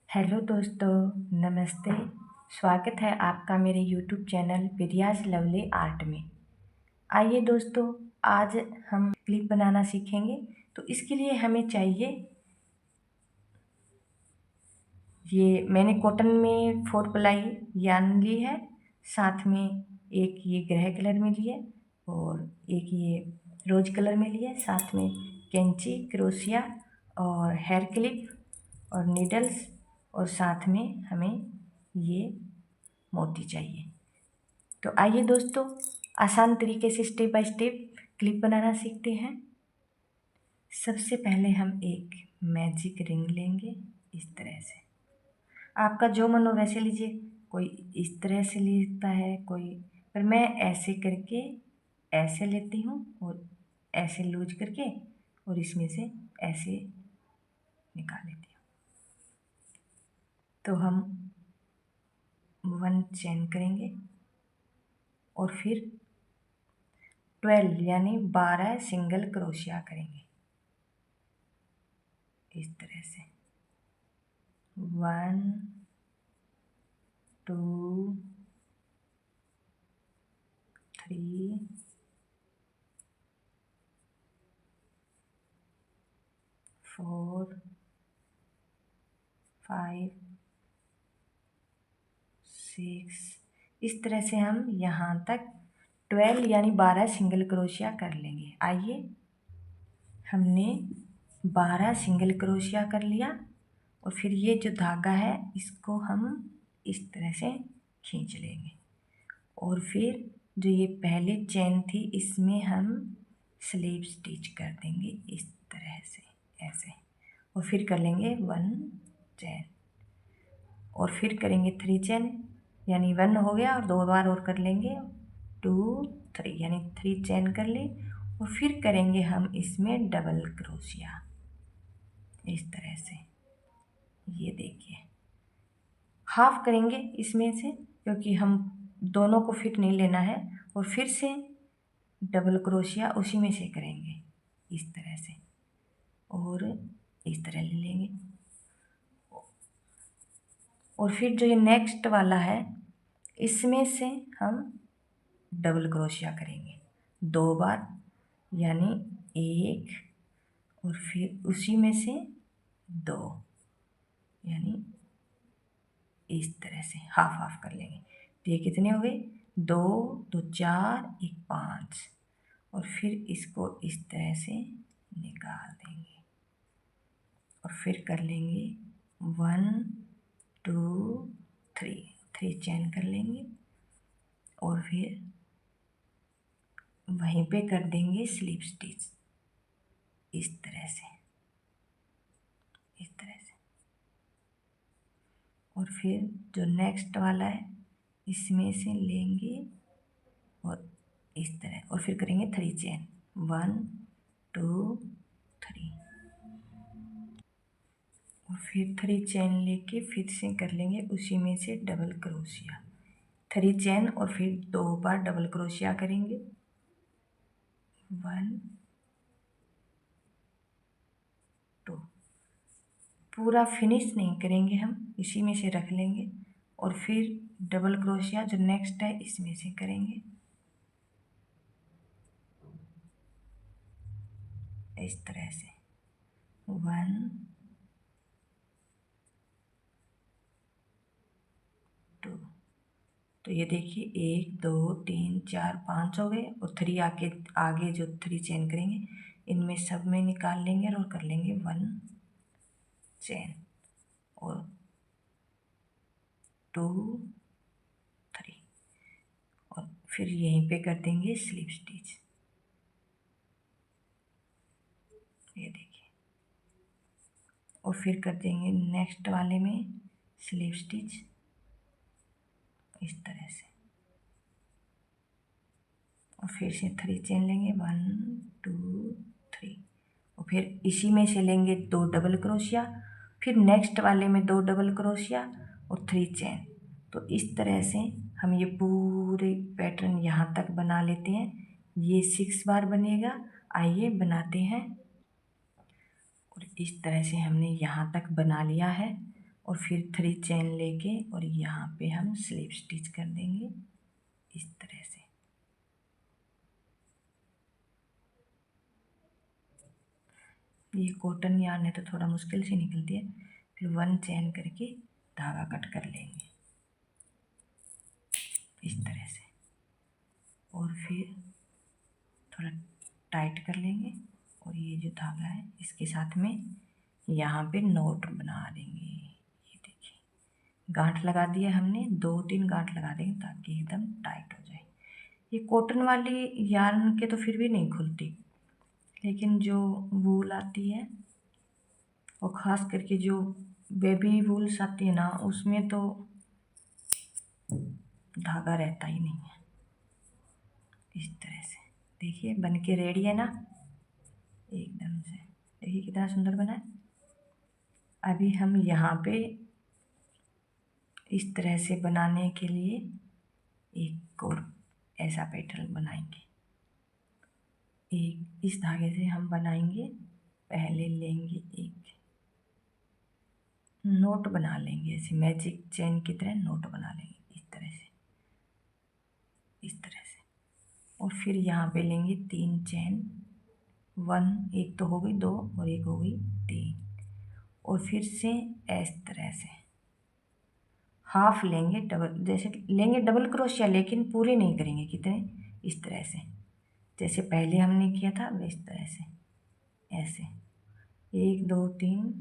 Hello दोस्तों, नमस्ते। स्वागत है आपका मेरे यूट्यूब चैनल विद्यास लवली आर्ट में। आइए दोस्तों, आज हम क्लिप बनाना सीखेंगे। तो इसके लिए हमें चाहिए, ये मैंने कॉटन में 4 प्लाई यार्न ली है, साथ में एक ये ग्रे कलर में ली है और एक ये रोज कलर में ली है, साथ में कैंची, क्रोशिया और हेयर क्लिप और नीडल्स, और साथ में हमें ये मोती चाहिए। तो आइए दोस्तों, आसान तरीके से स्टेप बाय स्टेप क्लिप बनाना सीखते हैं। सबसे पहले हम एक मैजिक रिंग लेंगे, इस तरह से। आपका जो मन हो वैसे लीजिए, कोई इस तरह से लेता है, कोई, पर मैं ऐसे करके ऐसे लेती हूँ और ऐसे लूज करके और इसमें से ऐसे निकाल लेती हूँ। तो हम 1 चेन करेंगे और फिर 12 यानी 12 सिंगल क्रोशिया करेंगे, इस तरह से। 1 2 3 4 5 6, इस तरह से हम यहाँ तक 12 यानी 12 सिंगल क्रोशिया कर लेंगे। आइए, हमने 12 सिंगल क्रोशिया कर लिया और फिर ये जो धागा है इसको हम इस तरह से खींच लेंगे और फिर जो ये पहले चेन थी इसमें हम स्लीव स्टिच कर देंगे, इस तरह से ऐसे, और फिर कर लेंगे 1 चेन और फिर करेंगे 3 चेन, यानी 1 हो गया और 2 बार और कर लेंगे 2 3, यानी 3 चेन कर ली और फिर करेंगे हम इसमें डबल क्रोशिया, इस तरह से। ये देखिए, हाफ करेंगे इसमें से क्योंकि हम दोनों को फिट नहीं लेना है, और फिर से डबल क्रोशिया उसी में से करेंगे, इस तरह से, और इस तरह ले लेंगे। और फिर जो ये नेक्स्ट वाला है इसमें से हम डबल क्रोशिया करेंगे 2 बार, यानी 1 और फिर उसी में से 2, यानी इस तरह से हाफ हाफ कर लेंगे। तो ये कितने हो गए, 2 2 4 1 5, और फिर इसको इस तरह से निकाल देंगे और फिर कर लेंगे 1 2 3 चेन कर लेंगे और फिर वहीं पे कर देंगे स्लिप स्टिच, इस तरह से, इस तरह से। और फिर जो नेक्स्ट वाला है इसमें से लेंगे और इस तरह, और फिर करेंगे 3 चेन, 1 2 3, और फिर 3 चेन लेके फिर से कर लेंगे उसी में से डबल क्रोशिया, 3 चेन और फिर 2 बार डबल क्रोशिया करेंगे, 1 2, पूरा फिनिश नहीं करेंगे, हम इसी में से रख लेंगे और फिर डबल क्रोशिया जो नेक्स्ट है इसमें से करेंगे, इस तरह से। 1 2, तो ये देखिए 1 2 3 4 5 हो गए, और 3 आगे आगे जो 3 चेन करेंगे इनमें सब में निकाल लेंगे और कर लेंगे 1 चेन और 2 3, और फिर यहीं पे कर देंगे स्लिप स्टिच, ये देखिए, और फिर कर देंगे नेक्स्ट वाले में स्लिप स्टिच, इस तरह से, और फिर से 3 चेन लेंगे 1 2 3, और फिर इसी में से लेंगे 2 डबल क्रोशिया, फिर नेक्स्ट वाले में 2 डबल क्रोशिया और 3 चेन। तो इस तरह से हम ये पूरे पैटर्न यहाँ तक बना लेते हैं। ये 6 बार बनेगा। आइए बनाते हैं। और इस तरह से हमने यहाँ तक बना लिया है और फिर 3 चेन लेके और यहाँ पे हम स्लिप स्टिच कर देंगे इस तरह से। ये कॉटन यार्न है तो थोड़ा मुश्किल से निकलती है। फिर 1 चेन करके धागा कट कर लेंगे इस तरह से, और फिर थोड़ा टाइट कर लेंगे और ये जो धागा है इसके साथ में यहाँ पे नॉट बना देंगे। ये देखिए गांठ लगा दिया हमने, 2-3 गांठ लगा देंगे ताकि एकदम टाइट हो जाए। ये कॉटन वाली यार्न के तो फिर भी नहीं खुलती, लेकिन जो वूल आती है और ख़ास करके जो बेबी वूल्स आती है ना, उसमें तो धागा रहता ही नहीं है। इस तरह से देखिए बन के रेडी है ना एकदम से। देखिए कितना सुंदर बना है। अभी हम यहाँ पे इस तरह से बनाने के लिए एक और ऐसा पैटर्न बनाएंगे। एक इस धागे से हम बनाएंगे, पहले लेंगे एक नोट बना लेंगे, ऐसे मैजिक चेन की तरह नोट बना लेंगे इस तरह से, इस तरह से। और फिर यहाँ पे लेंगे 3 चेन, 1 एक तो हो गई 2 और एक हो गई 3, और फिर से इस तरह से हाफ लेंगे, डबल जैसे लेंगे डबल क्रोशिया, लेकिन पूरे नहीं करेंगे, कितने इस तरह से जैसे पहले हमने किया था इस तरह से, ऐसे 1 2 3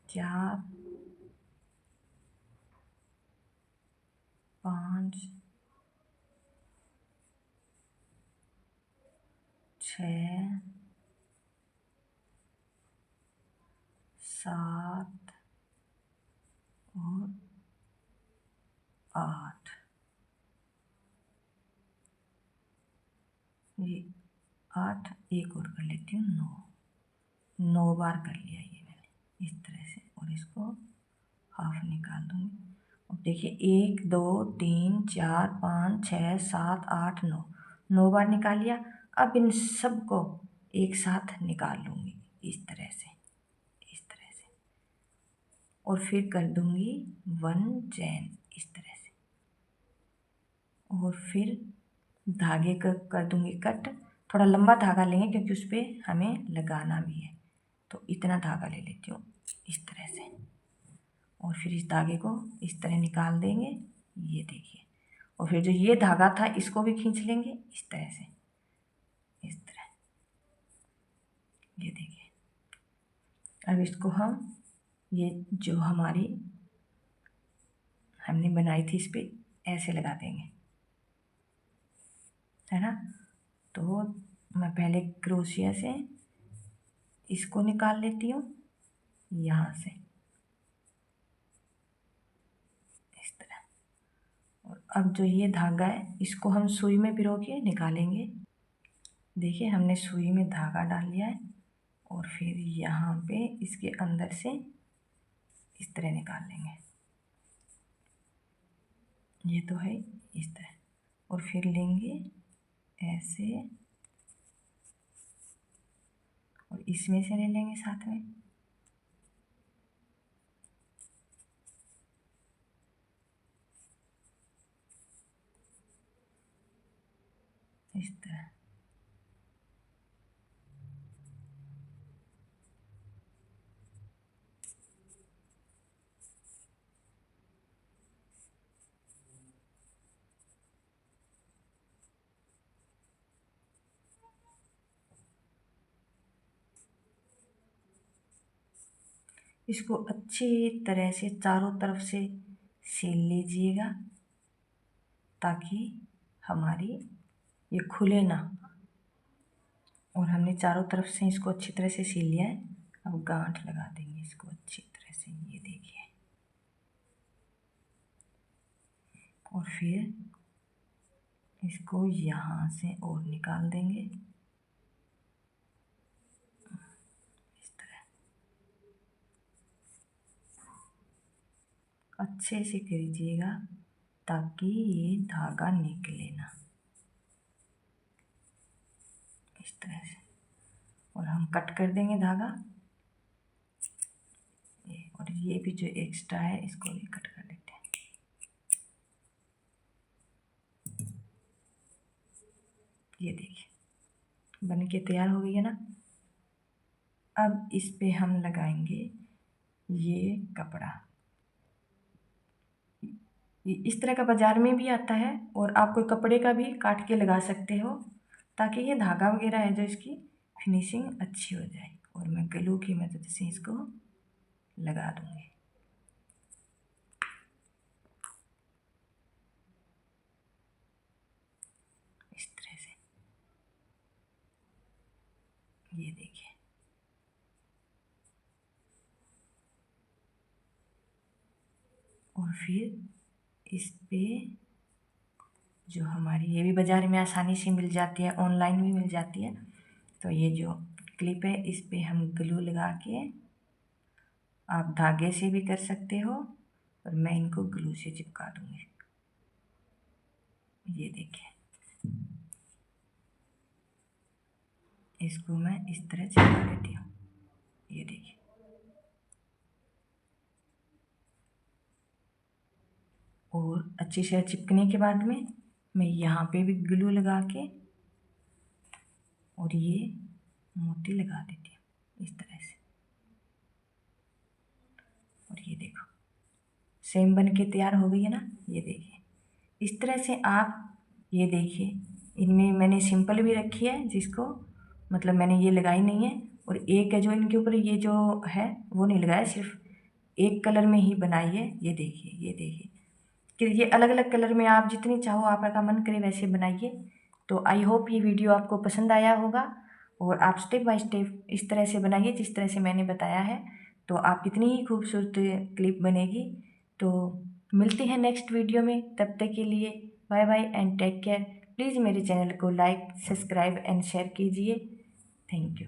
4 5 6 7 और 8, ये 8, एक और कर लेती हूँ 9 बार कर लिया ये मैंने इस तरह से, और इसको हाफ निकाल दूँगी। अब देखिए 1 2 3 4 5 6 7 8 9 बार निकाल लिया। अब इन सब को एक साथ निकाल लूँगी इस तरह से, इस तरह से, और फिर कर दूँगी 1 चेन इस तरह से, और फिर धागे का कर दूँगी कट। थोड़ा लंबा धागा लेंगे क्योंकि उस पर हमें लगाना भी है, तो इतना धागा ले लेती हूँ इस तरह से, और फिर इस धागे को इस तरह निकाल देंगे, ये देखिए। और फिर जो ये धागा था इसको भी खींच लेंगे इस तरह से, इस तरह, ये देखिए। अब इसको हम ये जो हमारी हमने बनाई थी इस पर ऐसे लगा देंगे, है ना। तो मैं पहले क्रोशिया से इसको निकाल लेती हूँ यहाँ से इस तरह, और अब जो ये धागा है इसको हम सुई में पिरो के निकालेंगे। देखिए हमने सुई में धागा डाल लिया है, और फिर यहाँ पे इसके अंदर से इस तरह निकाल लेंगे, ये तो है इस तरह, और फिर लेंगे ऐसे और इसमें से ले लेंगे साथ में, इस तरह। इसको अच्छी तरह से चारों तरफ से सील लीजिएगा ताकि हमारी ये खुले ना। और हमने चारों तरफ से इसको अच्छी तरह से सील लिया है। अब गांठ लगा देंगे इसको अच्छी तरह से, ये देखिए। और फिर इसको यहाँ से और निकाल देंगे इस तरह, अच्छे से कीजिएगा ताकि ये धागा निकले ना, इस तरह से। और हम कट कर देंगे धागा, फिर ये भी जो एक्स्ट्रा है इसको भी कट कर देते हैं। ये देखिए बन के तैयार हो गई है ना। अब इस पे हम लगाएंगे ये कपड़ा। इस तरह का बाज़ार में भी आता है और आप कोई कपड़े का भी काट के लगा सकते हो, ताकि ये धागा वगैरह है जो इसकी फिनिशिंग अच्छी हो जाए। और मैं ग्लू की मदद से इसको लगा दूँगी। इस तरह से ये देखिए। और फिर इस पे जो हमारी ये भी बाज़ार में आसानी से मिल जाती है, ऑनलाइन भी मिल जाती है, तो ये जो क्लिप है इस पे हम ग्लू लगा के, आप धागे से भी कर सकते हो और मैं इनको ग्लू से चिपका दूँगी। ये देखिए इसको मैं इस तरह चिपका देती हूँ। ये देखिए और अच्छी से चिपकने के बाद में मैं यहाँ पे भी ग्लू लगा के और ये मोती लगा देती हूँ इस तरह से। और ये देखो सेम बन के तैयार हो गई है ना। ये देखिए इस तरह से आप, ये देखिए इनमें मैंने सिंपल भी रखी है, जिसको मतलब मैंने ये लगाई नहीं है, और एक है जो इनके ऊपर ये जो है वो नहीं लगाया, सिर्फ एक कलर में ही बनाई है। ये देखिए कि ये अलग अलग कलर में आप जितनी चाहो, आपका मन करे वैसे बनाइए। तो आई होप ये वीडियो आपको पसंद आया होगा और आप स्टेप बाय स्टेप इस तरह से बनाइए जिस तरह से मैंने बताया है, तो आप कितनी ही खूबसूरत क्लिप बनेगी। तो मिलते हैं नेक्स्ट वीडियो में, तब तक के लिए bye bye and take care. Please मेरे चैनल को लाइक, सब्सक्राइब एंड शेयर कीजिए। Thank you.